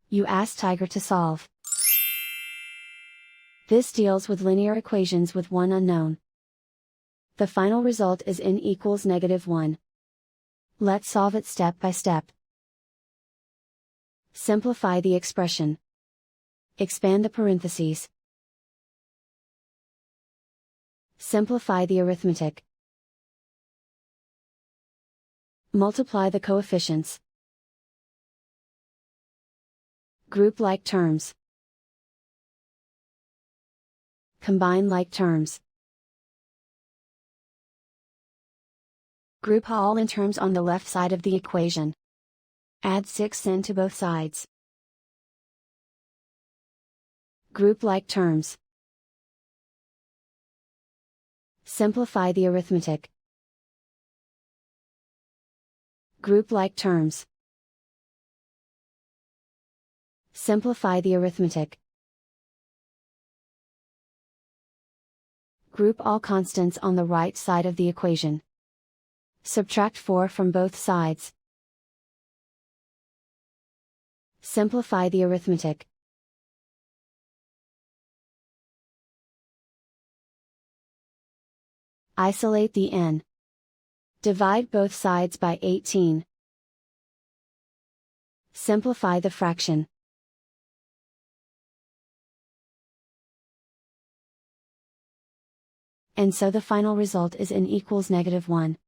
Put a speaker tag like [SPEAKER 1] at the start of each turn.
[SPEAKER 1] You ask Tiger to solve. This deals with linear equations with one unknown. The final result is n equals -1. Let's solve it step by step. Simplify the expression. Expand the parentheses. Simplify the arithmetic. Multiply the coefficients. Group like terms. Combine like terms. Group all in terms on the left side of the equation. Add 6n to both sides. Group like terms. Simplify the arithmetic. Group like terms. Simplify the arithmetic. Group all constants on the right side of the equation. Subtract 4 from both sides. Simplify the arithmetic. Isolate the n. Divide both sides by 18. Simplify the fraction. And so the final result is n equals -1.